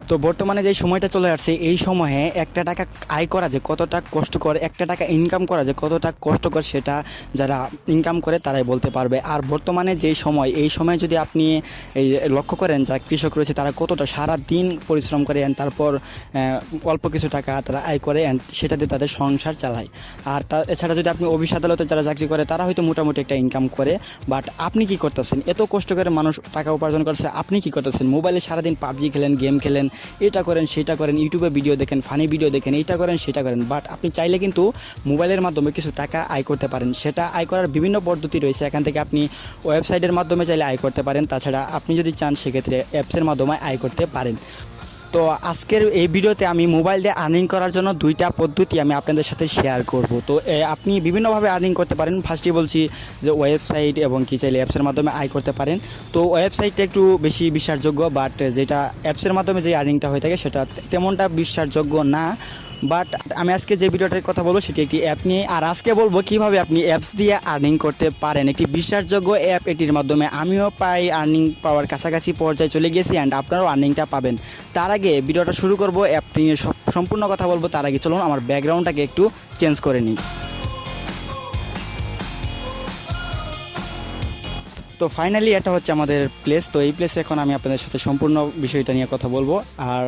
তো বর্তমানে যে সময়টা চলে আসছে এই সময়ে একটা টাকা আয় করা যে কতটা কষ্টকর, একটা টাকা ইনকাম করা যে কতটা কষ্টকর, সেটা যারা ইনকাম করে তারাই বলতে পারবে। আর বর্তমানে যেই সময়, এই সময় যদি আপনি এই লক্ষ্য করেন যা কৃষক রয়েছে তারা কতটা সারা দিন পরিশ্রম করে অ্যান্ড তারপর অল্প কিছু টাকা তারা আয় করে অ্যান্ড সেটা দিয়ে তাদের সংসার চালায়। আর এছাড়া যদি আপনি অফিস আদালতে যারা চাকরি করে তারা হয়তো মোটামুটি একটা ইনকাম করে, বাট আপনি কি করতেছেন? এত কষ্ট করে মানুষ টাকা উপার্জন করছে, আপনি কি করতেছেন? মোবাইলে সারাদিন পাবজি খেলেন, গেম খেলেন, এটা করেন সেটা করেন, ইউটিউবে ভিডিও দেখেন, ফানি ভিডিও দেখেন, এইটা করেন সেটা করেন, বাট আপনি চাইলে কিন্তু মোবাইলের মাধ্যমে কিছু টাকা আয় করতে পারেন। সেটা আয় করার বিভিন্ন পদ্ধতি রয়েছে। এখান থেকে আপনি ওয়েবসাইটের মাধ্যমে চাইলে আয় করতে পারেন, তাছাড়া আপনি যদি চান সেক্ষেত্রে অ্যাপসের মাধ্যমে আয় করতে পারেন। তো আজকের এই ভিডিওতে আমি মোবাইল দিয়ে আর্নিং করার জন্য দুইটা পদ্ধতি আমি আপনাদের সাথে শেয়ার করব। তো আপনি বিভিন্নভাবে আর্নিং করতে পারেন। ফার্স্টে বলছি যে ওয়েবসাইট এবং কি চাইলে অ্যাপসের মাধ্যমে আয় করতে পারেন। তো ওয়েবসাইটটা একটু বেশি বিশ্বাসযোগ্য, বাট যেটা অ্যাপসের মাধ্যমে যে আর্নিংটা হয়ে থাকে সেটা তেমনটা বিশ্বাসযোগ্য না। বাট আমি আজকে যে ভিডিওটার কথা বলবো সেটি একটি অ্যাপ নিয়ে, আর আজকে বলবো কিভাবে আপনি অ্যাপস দিয়ে আর্নিং করতে পারেন। একটি বিশ্বাসযোগ্য অ্যাপ, এটির মাধ্যমে আমিও প্রায় আর্নিং পাওয়ার কাছাকাছি পর্যায়ে চলে গেছি অ্যান্ড আপনারাও আর্নিংটা পাবেন। তার আগে ভিডিওটা শুরু করব, অ্যাপটি নিয়ে সম্পূর্ণ কথা বলবো। তার আগে চলুন আমার ব্যাকগ্রাউন্ডটাকে একটু চেঞ্জ করে নিই। তো ফাইনালি এটা হচ্ছে আমাদের প্লেস। তো এই প্লেসে এখন আমি আপনাদের সাথে সম্পূর্ণ বিষয়টা নিয়ে কথা বলবো। আর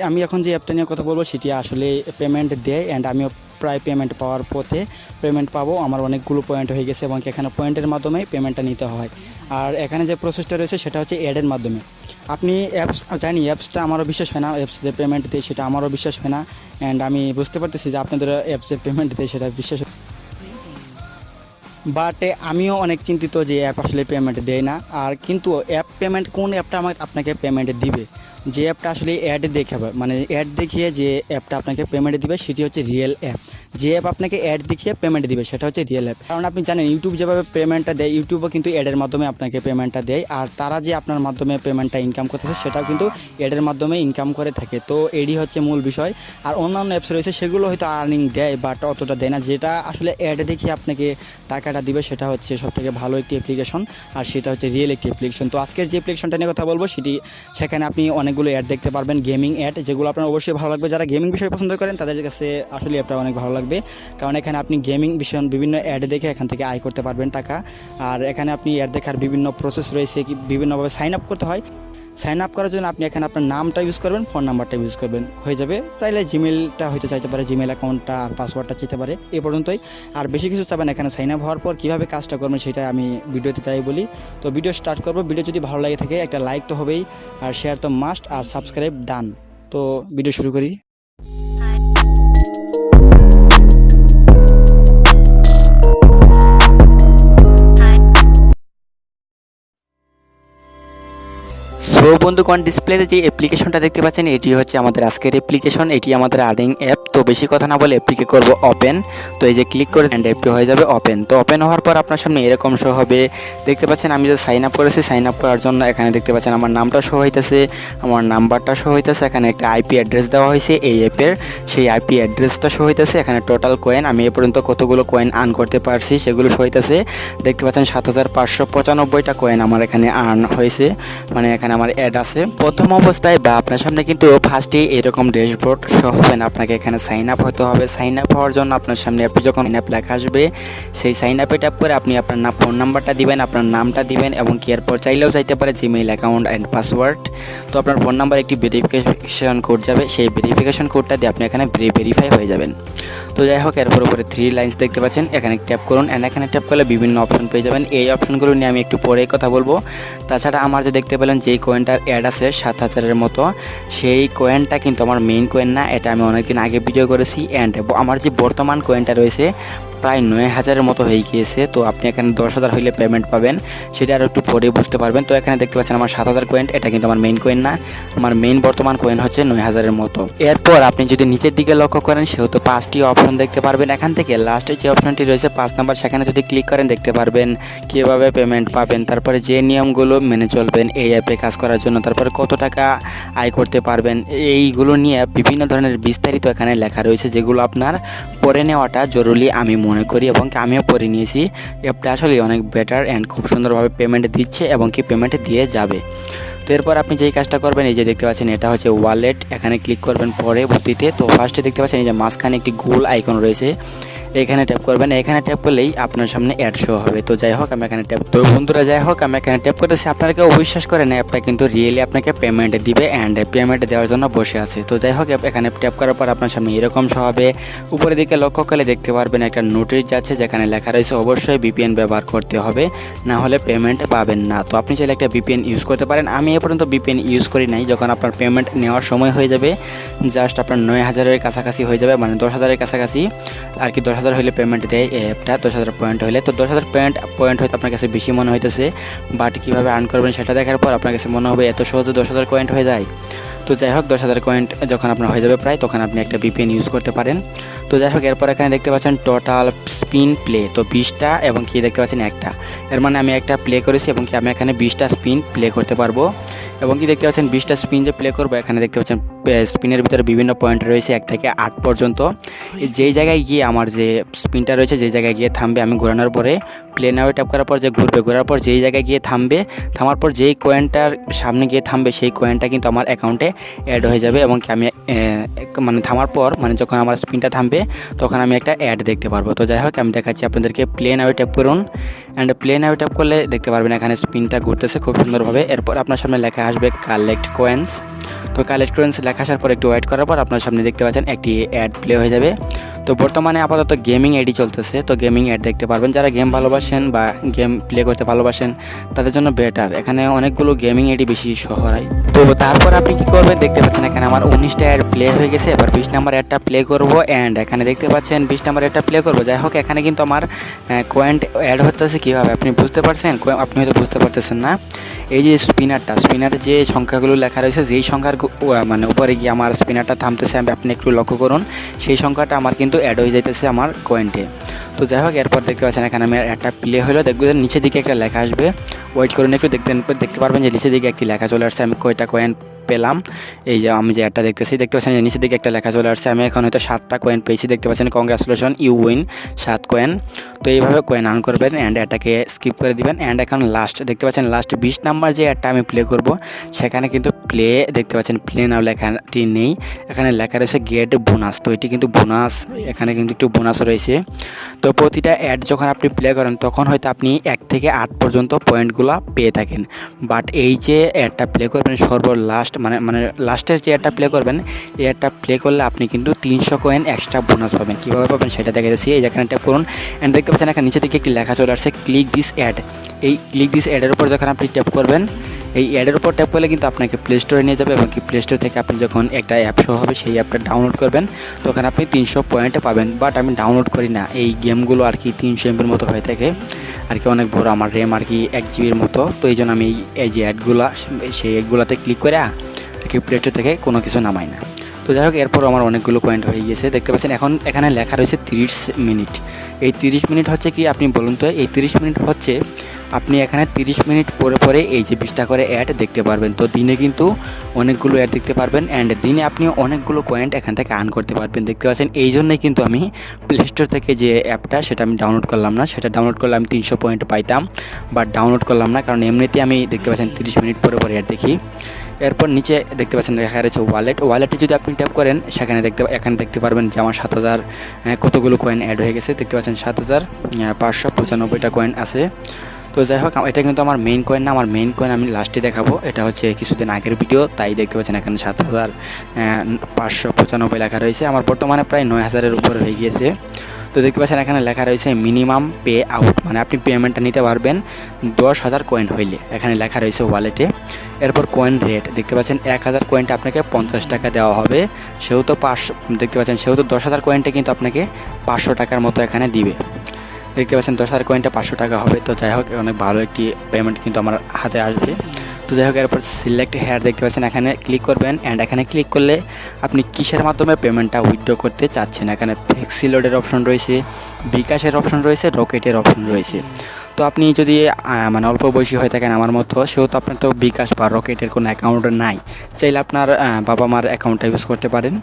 আমি এখন যে অ্যাপটা নিয়ে কথা বলবো সেটি আসলে পেমেন্ট দেয় অ্যান্ড আমিও প্রায় পেমেন্ট পাওয়ার পথে, পেমেন্ট পাবো। আমার অনেকগুলো পয়েন্ট হয়ে গেছে এবং এখানে পয়েন্টের মাধ্যমেই পেমেন্টটা নিতে হয়। আর এখানে যে প্রসেসটা রয়েছে সেটা হচ্ছে অ্যাডের মাধ্যমে। আপনি অ্যাপস জানি, অ্যাপসটা আমারও বিশ্বাস হয় না, অ্যাপস যে পেমেন্ট দেয় সেটা আমারও বিশ্বাস হয় না অ্যান্ড আমি বুঝতে পারতেছি যে আপনাদের অ্যাপস যে পেমেন্ট দেয় সেটা বিশ্বাস, বাট আমিও অনেক চিন্তিত যে অ্যাপ আসলে পেমেন্ট দেয় না। আর কিন্তু অ্যাপ পেমেন্ট, কোন অ্যাপটা আপনাকে পেমেন্ট দিবে, যে অ্যাপটা আসলে অ্যাড দেখাবে, মানে অ্যাড দেখিয়ে যে অ্যাপটা আপনাকে পেমেন্ট দিবে সেটি হচ্ছে রিয়েল অ্যাপ। যে অ্যাপ আপনাকে অ্যাড দেখিয়ে পেমেন্ট দিবে সেটা হচ্ছে রিয়েল অ্যাপ। কারণ আপনি জানেন ইউটিউব যেভাবে পেমেন্টটা দেয়, ইউটিউবও কিন্তু অ্যাডের মাধ্যমে আপনাকে পেমেন্টটা দেয়। আর তারা যে আপনার মাধ্যমে পেমেন্টটা ইনকাম করতেছে সেটাও কিন্তু অ্যাডের মাধ্যমে ইনকাম করে থাকে। তো এডি হচ্ছে মূল বিষয়। আর অন্যান্য অ্যাপস রয়েছে সেগুলো হয়তো আর্নিং দেয়, বাট অতটা দেয় না। যেটা আসলে অ্যাড দেখিয়ে আপনাকে টাকাটা দিবে সেটা হচ্ছে সবথেকে ভালো একটি অ্যাপ্লিকেশন, আর সেটা হচ্ছে রিয়েল একটি অ্যাপ্লিকেশন। তো আজকের যে অ্যাপ্লিকেশনটা নিয়ে কথা বলবো সেখানে আপনি অনেকগুলো অ্যাড দেখতে পারবেন, গেমিং অ্যাড, যেগুলো আপনার অবশ্যই ভালো লাগবে। যারা গেমিং বিষয় পছন্দ করেন তাদের কাছে আসলে অ্যাপটা অনেক ভালো লাগবে, কারণ এখানে আপনি গেমিং বিষয় বিভিন্ন অ্যাড দেখে এখান থেকে আয় করতে পারবেন টাকা। আর এখানে আপনি অ্যাড দেখার বিভিন্ন প্রসেস রয়েছে, কি বিভিন্নভাবে সাইন আপ করতে হয়। সাইন আপ করার জন্য আপনি এখানে আপনার নামটা ইউজ করবেন, ফোন নাম্বারটা ইউজ করবেন, হয়ে যাবে। চাইলে জিমেলটা হয়তো চাইতে পারে, জিমেল অ্যাকাউন্টটা আর পাসওয়ার্ডটা চাইতে পারে, এ পর্যন্তই। আর বেশি কিছু চাবেন এখানে। সাইন আপ হওয়ার পর কীভাবে কাজটা করবেন সেটা আমি ভিডিওতে চাই বলি। তো ভিডিও স্টার্ট করবো। ভিডিও যদি ভালো লাগে থাকে একটা লাইক তো হবেই, আর শেয়ার তো মাস্ট, আর সাবস্ক্রাইব ডান। তো ভিডিও শুরু করি। সো বন্ধুগণ, ডিসপ্লেতে যে অ্যাপ্লিকেশনটা দেখতে পাচ্ছেন এটি হচ্ছে আমাদের আজকের অ্যাপ্লিকেশন, এটি আমাদের আর্নিং অ্যাপ। তো বেশি কথা না বলে অ্যাপ্লিকে করব ওপেন। তো এই যে ক্লিক করে অ্যাপটি হয়ে যাবে ওপেন। তো ওপেন হওয়ার পর আপনার সামনে এরকম শো হবে। দেখতে পাচ্ছেন আমি যে সাইন আপ করেছি, সাইন আপ করার জন্য এখানে দেখতে পাচ্ছেন আমার নামটা শো হইতেছে, আমার নাম্বারটা শো হইতেছে, এখানে একটা আইপি অ্যাড্রেস দেওয়া হয়েছে এই অ্যাপের, সেই আইপি অ্যাড্রেসটা শো হইতেছে। এখানে টোটাল কয়েন, আমি এ পর্যন্ত কতগুলো কয়েন আর্ন করতে পারছি সেগুলো শো হইতেছে। দেখতে পাচ্ছেন 7595টা কয়েন আমার এখানে আর্ন হয়েছে, মানে এখানে আমার অ্যাড আছে। প্রথম অবস্থায় বা আপনার সামনে কিন্তু ফার্স্টে এরকম ড্যাশবোর্ড শো হবে না, আপনাকে এখানে সাইন আপ হতে হবে। সাইন আপ হওয়ার জন্য আপনার সামনে অ্যাপে যখন সাইন আপ লেখা আসবে সেই সাইন আপে ট্যাপ করে আপনি আপনার ফোন নাম্বারটা দিবেন, আপনার নামটা দিবেন এবং কি এরপর চাইলেও চাইতে পারে জিমেইল অ্যাকাউন্ট অ্যান্ড পাসওয়ার্ড। তো আপনার ফোন নাম্বার একটি ভেরিফিকেশন কোড যাবে, সেই ভেরিফিকেশন কোডটা দিয়ে আপনি এখানে ভেরিফাই হয়ে যাবেন। তো যাই হোক, এরপর উপরে 3 লাইন্স দেখতে পাচ্ছেন, এখানে ট্যাপ করুন অ্যান্ড এখানে ট্যাপ করলে বিভিন্ন অপশন পেয়ে যাবেন। এই অপশনগুলো নিয়ে আমি একটু পরেই কথা বলবো। তাছাড়া আমার যে দেখতে পেলেন যেই কয়েনটার অ্যাড আছে 7000-এর মতো, সেই কয়েনটা কিন্তু আমার মেইন কয়েন না, এটা আমি অনেকদিন আগে ভিডিও করেছি। অ্যান্ড আমার যে বর্তমান কয়েনটা রয়েছে প্রায় 9000-এর মতো হয়ে গিয়েছে। তো আপনি এখানে 10,000 হইলে পেমেন্ট পাবেন, সেটা আরও একটু পরে বুঝতে পারবেন। তো এখানে দেখতে পাচ্ছেন আমার 7000 কয়েন, এটা কিন্তু আমার মেইন কয়েন না, আমার মেইন বর্তমান কয়েন হচ্ছে 9000-এর মতো। এরপর আপনি যদি নিচের দিকে লক্ষ্য করেন সেহেতু 5টি অপশন দেখতে পারবেন। এখান থেকে লাস্টে যে অপশনটি রয়েছে 5 নাম্বার, সেখানে যদি ক্লিক করেন দেখতে পারবেন কীভাবে পেমেন্ট পাবেন, তারপরে যে নিয়মগুলো মেনে চলবেন এই অ্যাপে কাজ করার জন্য, তারপরে কত টাকা আয় করতে পারবেন, এইগুলো নিয়ে বিভিন্ন ধরনের বিস্তারিত এখানে লেখা রয়েছে, যেগুলো আপনার পড়ে নেওয়াটা জরুরি আমি মনে করি এবং আমিও পড়ে নিয়েছি। অ্যাপটা আসলে অনেক বেটার অ্যান্ড খুব সুন্দরভাবে পেমেন্ট দিচ্ছে এবং কি পেমেন্ট দিয়ে যাবে। তো এরপর আপনি যেই কাজটা করবেন, এই যে দেখতে পাচ্ছেন এটা হচ্ছে ওয়ালেট, এখানে ক্লিক করবেন পরবর্তীতে। তো ফার্স্টে দেখতে পাচ্ছেন এই যে মাঝখানে একটি গোল আইকন রয়েছে, এখানে ট্যাপ করবেন। এখানে ট্যাপ করলেই আপনার সামনে অ্যাড শো হবে। তো যাই হোক আমি এখানে ট্যাপ, তো বন্ধুরা যাই হোক আমি এখানে ট্যাপ করতেছি। আপনারা কেউ অবিশ্বাস করেন, অ্যাপটা কিন্তু রিয়েলি আপনাকে পেমেন্ট দিবে অ্যান্ড পেমেন্ট দেওয়ার জন্য বসে আছে। তো যাই হোক এখানে ট্যাপ করার পর আপনার সামনে এরকম শো হবে। উপরের দিকে লক্ষ্য করলে দেখতে পারবেন একটা নোটিশ যাচ্ছে, যেখানে লেখা রয়েছে অবশ্যই ভিপিএন ব্যবহার করতে হবে, না হলে পেমেন্ট পাবেন না। তো আপনি চাইলে একটা ভিপিএন ইউজ করতে পারেন। আমি এ পর্যন্ত ভিপিএন ইউজ করি নাই। যখন আপনার পেমেন্ট নেওয়ার সময় হয়ে যাবে, জাস্ট আপনার 9,000-এর কাছাকাছি হয়ে যাবে, মানে 10,000-এর কাছাকাছি আর কি। 10,000 হলে পেমেন্ট দেয় অ্যাপটা, 10,000 পয়েন্ট হলে। তো 10,000 পয়েন্ট হয়তো আপনার কাছে বেশি মনে হইতেছে, বাট কীভাবে আর্ন করবেন সেটা দেখার পর আপনার কাছে মনে হবে এত সহজে 10,000 পয়েন্ট হয়ে যায়। তো যাই হোক 10,000 পয়েন্ট যখন আপনার হয়ে যাবে প্রায়, তখন আপনি একটা ভিপিএন ইউজ করতে পারেন। তো যাই হোক এরপর এখানে দেখতে পাচ্ছেন টোটাল স্পিন প্লে, তো 20টা এবং কি দেখতে পাচ্ছেন একটা, এর মানে আমি একটা প্লে করেছি এবং কি আমি এখানে 20টা স্পিন প্লে করতে পারবো। এবং কি দেখতে পাচ্ছেন 20টা স্পিন যে প্লে করবো, এখানে দেখতে পাচ্ছেন স্পিনের ভিতরে বিভিন্ন পয়েন্ট রয়েছে 1 থেকে 8 পর্যন্ত। যেই জায়গায় গিয়ে আমার যে স্পিনটা রয়েছে, যেই জায়গায় গিয়ে থামবে, আমি ঘোরানোর পরে প্লে নাও ট্যাপ করার পর যে ঘুরবে, ঘোরার পর যেই জায়গায় গিয়ে থামবে, থামার পর যেই কয়েনটার সামনে গিয়ে থামবে সেই কয়েনটা কিন্তু আমার অ্যাকাউন্টে অ্যাড হয়ে যাবে। এবং কি আমি মানে থামার পর, মানে যখন আমার স্পিনটা থামবে তখন আমি একটা অ্যাড দেখতে পারবো। তো যাই হোক আমি দেখাচ্ছি আপনাদেরকে। প্লে নাও ট্যাপ করুন, অ্যান্ড প্লে নাও ট্যাপ করলে দেখতে পারবেন এখানে স্পিনটা ঘুরতেছে খুব সুন্দরভাবে। এরপর আপনার সামনে লেখা আসবে কালেক্ট কয়েন্স। তো কালেক্ট কয়েন্স লেখা আসার পর একটু ওয়েট করার পর আপনার সামনে দেখতে পাচ্ছেন একটি অ্যাড প্লে হয়ে যাবে। তো বর্তমানে আপাতত গেমিং অ্যাডই চলতেছে, তো গেমিং অ্যাড দেখতে পারবেন। যারা গেম ভালোবাসেন বা গেম প্লে করতে ভালোবাসেন তাদের জন্য বেটার, এখানে অনেকগুলো গেমিং অ্যাডই বেশি শো হয়। তো তারপর আপনি কি করবেন, দেখতে পাচ্ছেন এখানে আমার 19টা অ্যাড প্লে হয়ে গেছে। এবার 20 নম্বর অ্যাডটা প্লে করব, অ্যান্ড এখানে দেখতে পাচ্ছেন 20 নম্বর অ্যাডটা প্লে করব। যাই হোক এখানে কিন্তু আমার কয়েন অ্যাড হতেছে কীভাবে আপনি বুঝতে পারছেন, আপনি হয়তো বুঝতে পারতেছেন না। এই যে স্পিনারের যে সংখ্যাগুলো লেখা রয়েছে, যেই সংখ্যার মানে উপরে গিয়ে আমার স্পিনারটা থামতেছে, আপনি একটু লক্ষ্য করুন, সেই সংখ্যাটা আমার কিন্তু অ্যাড হয়ে যাইতেছে আমার কয়েন্টে। তো যাই হোক এরপর দেখতে পাচ্ছেন এখানে আমি একটা প্লে হলো, দেখবেন নিচের দিকে একটা লেখা আসবে, ওয়েট করুন একটু, দেখতে পারবেন যে নিচের দিকে একটি লেখা চলে আসছে আমি কয়টা কয়েন পেলাম। এই যে আমি যে একটা দেখতেছি, দেখতে পাচ্ছেন যে নিচের দিকে একটা লেখা চলে আসছে, আমি এখন হয়তো 7টা কয়েন পেয়েছি। দেখতে পাচ্ছেন কংগ্রাচুলেশন ইউ উইন 7 কয়েন। তো এইভাবে কয়েন আর্ন করবেন, অ্যান্ড এটাকে স্কিপ করে দিবেন। অ্যান্ড এখন লাস্ট দেখতে পাচ্ছেন লাস্ট 20 নাম্বার যে অ্যাডটা আমি প্লে করব, সেখানে কিন্তু প্লে দেখতে পাচ্ছেন প্লে নাও লেখাটি নেই, এখানে লেখা রয়েছে গেট বোনাস। তো এটি কিন্তু বোনাস, এখানে কিন্তু একটু বোনাস রয়েছে। তো প্রতিটা অ্যাড যখন আপনি প্লে করেন তখন হয়তো আপনি 1 থেকে 8 পর্যন্ত পয়েন্টগুলো পেয়ে থাকেন, বাট এই যে অ্যাডটা প্লে করবেন সর্বলাস্ট মানে লাস্টের যে অ্যাডটা প্লে করবেন, এই অ্যাডটা প্লে করলে আপনি কিন্তু 300 কয়েন এক্সট্রা বোনাস পাবেন। কীভাবে পাবেন সেটা দেখে দিচ্ছি। এই যেখানে ট্যাপ করুন, অ্যান্ড দেখতে পাচ্ছেন এখানে নিচে দিকে একটি লেখা চলে আসছে ক্লিক দিস অ্যাড। এই ক্লিক দিস অ্যাডের উপর যখন আপনি ট্যাপ করবেন, এই অ্যাডের উপর ট্যাপ করলে কিন্তু আপনাকে প্লে স্টোরে নিয়ে যাবে, এবং কি প্লে স্টোর থেকে আপনি যখন একটা অ্যাপ শো হবে সেই অ্যাপটা ডাউনলোড করবেন, তখন আপনি 300 পয়েন্ট পাবেন। বাট আমি ডাউনলোড করি না, এই গেমগুলো আর কি 300 MB-র মতো হয়ে থাকে আর কি, অনেক বড় আমার র্যাম আর কি 1 GB-র মতো। তো এই জন্য আমি এই যে অ্যাডগুলো, সেই অ্যাডগুলোতে ক্লিক করে আর কি প্লে স্টোর থেকে কোনো কিছু নামাই না। তো যাই হোক এরপর আমার অনেকগুলো পয়েন্ট হয়ে গেছে। দেখতে পাচ্ছেন এখন এখানে লেখা রয়েছে 30 মিনিট। এই 30 মিনিট হচ্ছে কি আপনি বলুন তো, এই 30 মিনিট হচ্ছে আপনি এখানে 30 মিনিট পরে পরে এই যে 20টা করে অ্যাড দেখতে পারবেন। তো দিনে কিন্তু অনেকগুলো অ্যাড দেখতে পারবেন, অ্যান্ড দিনে আপনি অনেকগুলো পয়েন্ট এখান থেকে আর্ন করতে পারবেন। দেখতে পাচ্ছেন এই জন্যই কিন্তু আমি প্লে স্টোর থেকে যে অ্যাপটা সেটা আমি ডাউনলোড করলাম না, সেটা ডাউনলোড করলে আমি 300 পয়েন্ট পাইতাম, বাট ডাউনলোড করলাম না কারণ এমনিতেই আমি দেখতে পাচ্ছেন 30 মিনিট পরে পরে অ্যাড দেখি। এরপর নিচে দেখতে পাচ্ছেন লেখা রয়েছে ওয়ালেটে যদি আপনি ট্যাপ করেন, সেখানে এখানে দেখতে পারবেন যে আমার 7,000 কতগুলো কয়েন অ্যাড হয়ে গেছে। দেখতে পাচ্ছেন 7,595টা কয়েন আছে। তো যাই হোক এটা কিন্তু আমার মেইন কয়েন না, আমার মেইন কয়েন আমি লাস্টে দেখাবো, এটা হচ্ছে কিছুদিন আগের ভিডিও, তাই দেখতে পাচ্ছেন এখানে 7,595 লেখা রয়েছে। আমার বর্তমানে প্রায় 9,000-এর উপরে হয়ে গিয়েছে। তো দেখতে পাচ্ছেন এখানে লেখা রয়েছে মিনিমাম পে আউট, মানে আপনি পেমেন্টটা নিতে পারবেন 10,000 কয়েন হইলে, এখানে লেখা রয়েছে ওয়ালেটে। এরপর কয়েন রেট দেখতে পাচ্ছেন 1,000 কয়েনটা আপনাকে 50 টাকা দেওয়া হবে, সেহেতু 500 দেখতে পাচ্ছেন, সেহেতু 10,000 কয়েনটা কিন্তু আপনাকে 500 টাকার মতো এখানে দিবে। দেখতে পাচ্ছেন 10,000 কয়েনটা 500 টাকা হবে। তো যাই হোক অনেক ভালো একটি পেমেন্ট কিন্তু আমার হাতে আসবে। তো যাই হোক এরপর সিলেক্ট হেয়ার দেখতে পাচ্ছেন এখানে ক্লিক করবেন, অ্যান্ড এখানে ক্লিক করলে আপনি কিসের মাধ্যমে পেমেন্টটা উইথড্র করতে চাচ্ছেন, এখানে ফ্লেক্সি লোডের অপশন রয়েছে, বিকাশের অপশন রয়েছে, রকেটের অপশন রয়েছে। তো আপনি যদি মানে অল্প বয়সী হয়ে থাকেন আমার মতো, সেহেতু আপনার তো বিকাশ বা রকেটের কোনো অ্যাকাউন্ট নাই, চাইলে আপনার বাবা মার অ্যাকাউন্টটা ইউজ করতে পারেন।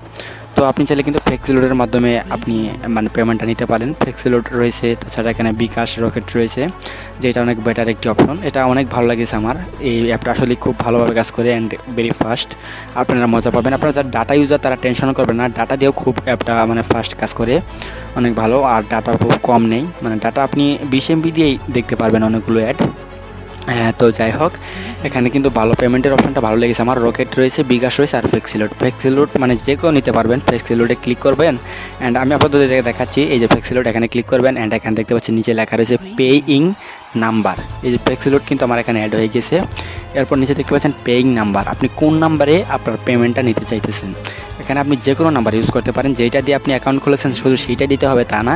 তো আপনি চাইলে কিন্তু ফ্লেক্সিলোডের মাধ্যমে আপনি মানে পেমেন্টটা নিতে পারেন। ফ্লেক্সিলোড রয়েছে, তাছাড়া এখানে বিকাশ রকেট রয়েছে, যেটা অনেক বেটার একটি অপশন। এটা অনেক ভালো লাগেছে আমার, এই অ্যাপটা আসলে খুব ভালোভাবে কাজ করে অ্যান্ড ভেরি ফাস্ট। আপনারা মজা পাবেন। আপনারা যারা ডাটা ইউজার তারা টেনশন করবেন না, ডাটা দিয়েও খুব অ্যাপটা মানে ফাস্ট কাজ করে, অনেক ভালো। আর ডাটা খুব কম নেই, মানে ডাটা আপনি 20 MB দিয়েই দেখতে পারবেন অনেকগুলো অ্যাড। তো যাই হোক, এখানে কিন্তু ভালো পেমেন্টের অপশনটা ভালো লেগেছে আমার। রকেট রয়েছে, বিকাশ রয়েছে আর ফ্লেক্সিলোড মানে যে কেউ নিতে পারবেন। ফ্লেক্সিলোডে ক্লিক করবেন অ্যান্ড আমি আপাতত দেখাচ্ছি। এই যে ফ্লেক্সিলোড, এখানে ক্লিক করবেন অ্যান্ড এখানে দেখতে পাচ্ছেন নিচে লেখা রয়েছে পেইং নাম্বার। এই যে ফ্লেক্সিলোড কিন্তু আমার এখানে অ্যাড হয়ে গেছে। এরপর নিচে দেখতে পাচ্ছেন পেইং নাম্বার, আপনি কোন নাম্বারে আপনার পেমেন্টটা নিতে চাইতেছেন। এখানে আপনি যে কোনো নাম্বার ইউজ করতে পারেন, যেটা দিয়ে আপনি অ্যাকাউন্ট খুলেছেন শুধু সেইটা দিতে হবে তা না,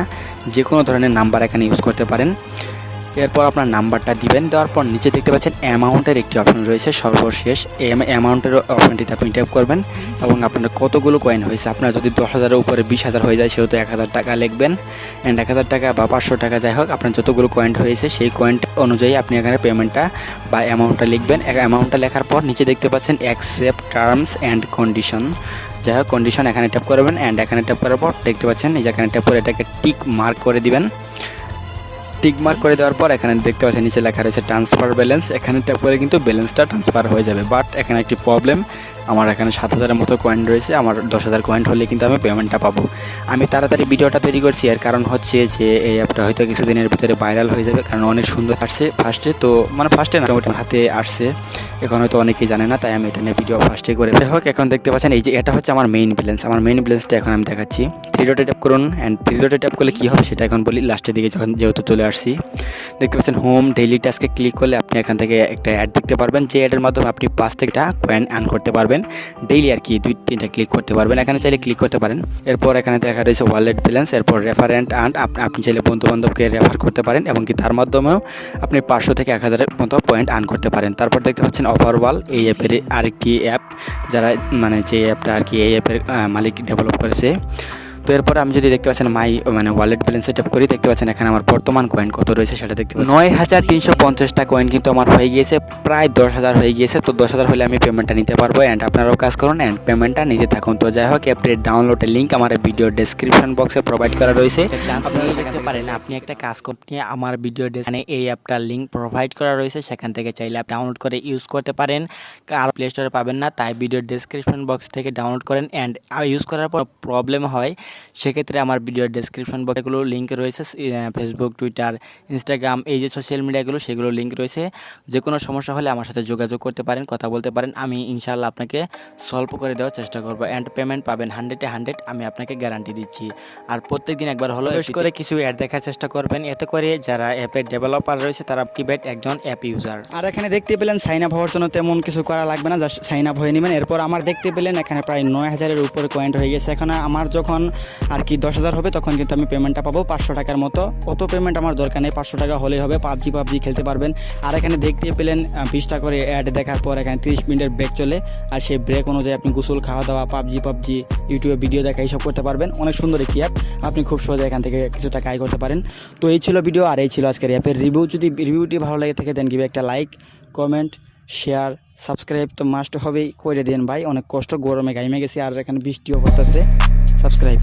যে কোনো ধরনের নাম্বার এখানে ইউজ করতে পারেন। এরপর আপনার নাম্বারটা দিবেন, দেওয়ার পর নিচে দেখতে পাচ্ছেন অ্যামাউন্টের একটি অপশন রয়েছে সর্বশেষ। অ্যামাউন্টের অপশনটিতে আপনি ট্যাপ করবেন এবং আপনার কতগুলো কয়েন হয়েছে। আপনার যদি 10,000-এর উপরে 20,000 হয়ে যায় সেহেতু 1,000 টাকা লিখবেন অ্যান্ড 1,000 টাকা বা 500 টাকা যাই হোক, আপনার যতগুলো কয়েন হয়েছে সেই কয়েন অনুযায়ী আপনি এখানে পেমেন্টটা বা অ্যামাউন্টটা লিখবেন। অ্যামাউন্টটা লেখার পর নিচে দেখতে পাচ্ছেন অ্যাকসেপ্ট টার্মস অ্যান্ড কন্ডিশন, যাই হোক কন্ডিশন এখানে ট্যাপ করবেন অ্যান্ড এখানে ট্যাপ করার পর দেখতে পাচ্ছেন এই যে এখানে ট্যাপ করে এটাকে টিক মার্ক করে দিবেন। টিক মার্ক করে দেওয়ার পর এখানে দেখতে পাচ্ছেন নিচে লেখা রয়েছে ট্রান্সফার ব্যালেন্স, এখানে ট্যাপ করে কিন্তু ব্যালেন্সটা ট্রান্সফার হয়ে যাবে। বাট এখানে একটি প্রবলেম, আমার এখানে 7,000-এর মতো কয়েন রয়েছে, আমার 10,000 কয়েন হলে কিন্তু আমি পেমেন্টটা পাবো। আমি তাড়াতাড়ি ভিডিওটা তৈরি করছি, এর কারণ হচ্ছে যে এই অ্যাপটা হয়তো কিছুদিনের ভিতরে ভাইরাল হয়ে যাবে, কারণ অনেক সুন্দর আসছে ফার্স্টে। তো মানে ফার্স্টে না, আমার হাতে আসছে, এখন হয়তো অনেকেই জানে না, তাই আমি এটা নিয়ে ভিডিও ফার্স্টে করে যাই হোক। এখন দেখতে পাচ্ছেন এই যে এটা হচ্ছে আমার মেইন ব্যালেন্স। আমার মেইন ব্যালেন্সটা এখন আমি দেখাচ্ছি। 3 ডটে ট্যাপ করুন অ্যান্ড 3 ডটে ট্যাপ করলে কী হবে সেটা এখন বলি লাস্টের দিকে, যখন যেহেতু চলে আসছি। দেখতে পাচ্ছেন হোম ডেইলি টাস্কে ক্লিক করলে আপনি এখান থেকে একটা অ্যাড দেখতে পারবেন, যে অ্যাডের মাধ্যমে আপনি 5 থেকে কয়েন আর্ন করতে পারবেন ডেইলি আর কি। 2-3টা ক্লিক করতে পারবেন, এখানে চাইলে ক্লিক করতে পারেন। এরপর এখানে দেখা রয়েছে ওয়ালেট ব্যালেন্স, এরপর রেফারেন্ট আর্ন, আপনি চাইলে বন্ধুবান্ধবকে রেফার করতে পারেন এবং কি তার মাধ্যমেও আপনি 500 থেকে 1,000-এর মতো পয়েন্ট আর্ন করতে পারেন। তারপর দেখতে পাচ্ছেন ওভারওয়াল, এই অ্যাপের আরেকটি অ্যাপ, যারা মানে যে অ্যাপটা আর কি এই অ্যাপের মালিক ডেভেলপ করেছে। তো এরপর আমি যদি দেখতে পাচ্ছেন মাই মানে ওয়ালেট ব্যালেন্সে ট্যাপ করি, দেখতে পাচ্ছেন এখানে আমার বর্তমান কয়েন কত রয়েছে সেটা দেখতে পাচ্ছেন 9,350টা কয়েন কিন্তু আমার হয়ে গিয়েছে, প্রায় 10,000 হয়ে গিয়েছে। তো 10,000 হলে আমি পেমেন্টটা নিতে পারবো অ্যান্ড আপনারাও কাজ করুন অ্যান্ড পেমেন্টটা নিতে থাকুন। তো যাই হোক, অ্যাপের ডাউনলোডের লিঙ্ক আমার ভিডিও ডেসক্রিপশন বক্সে প্রোভাইড করা রয়েছে, আপনি দেখতে পারেন। আপনি একটা কাজ করতে আমার ভিডিও ডেসক্রিপশনে এই অ্যাপটার লিঙ্ক প্রোভাইড করা রয়েছে, সেখান থেকে চাইলে আপনি ডাউনলোড করে ইউজ করতে পারেন। আর প্লে স্টোরে পাবেন না, তাই ভিডিও ডেসক্রিপশন বক্স থেকে ডাউনলোড করেন অ্যান্ড ইউজ করার পর প্রবলেম হয় সেক্ষেত্রে আমার ভিডিও ডেসক্রিপশন বক্সগুলো লিঙ্ক রয়েছে, ফেসবুক, টুইটার, ইনস্টাগ্রাম, এই যে সোশ্যাল মিডিয়াগুলো সেগুলো লিঙ্ক রয়েছে। যে কোনো সমস্যা হলে আমার সাথে যোগাযোগ করতে পারেন, কথা বলতে পারেন, আমি ইনশাআল্লাহ আপনাকে সলভ করে দেওয়ার চেষ্টা করবো অ্যান্ড পেমেন্ট পাবেন 100-এ 100, আমি আপনাকে গ্যারান্টি দিচ্ছি। আর প্রত্যেক দিন একবার হলো বেশ করে কিছু অ্যাড দেখার চেষ্টা করবেন, এতে করে যারা অ্যাপের ডেভেলপার রয়েছে তারা অ্যাক্টিভেট একজন অ্যাপ ইউজার। আর এখানে দেখতে পেলেন সাইন আপ হওয়ার জন্য তেমন কিছু করা লাগবে না, জাস্ট সাইন আপ হয়ে নেবেন। এরপর আমার দেখতে পেলেন এখানে প্রায় 9,000-এর উপরে কয়েন হয়ে গেছে। এখন আমার যখন আর কি 10,000 হবে তখন কিন্তু আমি পেমেন্টটা পাবো 500 টাকার মতো। অত পেমেন্ট আমার দরকার নেই, 500 টাকা হলেই হবে, পাবজি খেলতে পারবেন। আর এখানে দেখতে পেলেন 20টা করে অ্যাড দেখার পর এখানে 30 মিনিটের ব্রেক চলে, আর সেই ব্রেক অনুযায়ী আপনি গোসল, খাওয়া দাওয়া, পাবজি ইউটিউবে ভিডিও দেখা এইসব করতে পারবেন। অনেক সুন্দর একটি অ্যাপ, আপনি খুব সহজে এখান থেকে কিছু টাকা আয় করতে পারেন। তো এই ছিল ভিডিও, আর এই ছিল আজকের অ্যাপের রিভিউ। যদি রিভিউটি ভালো লাগে থাকে দেন গিয়ে একটা লাইক, কমেন্ট, শেয়ার, সাবস্ক্রাইব তো মাস্ট হবেই করে দেন ভাই, অনেক কষ্ট, গরমে গাইমে গেছি আর এখানে বৃষ্টিও পড়তেছে। সাবস্ক্রাইব।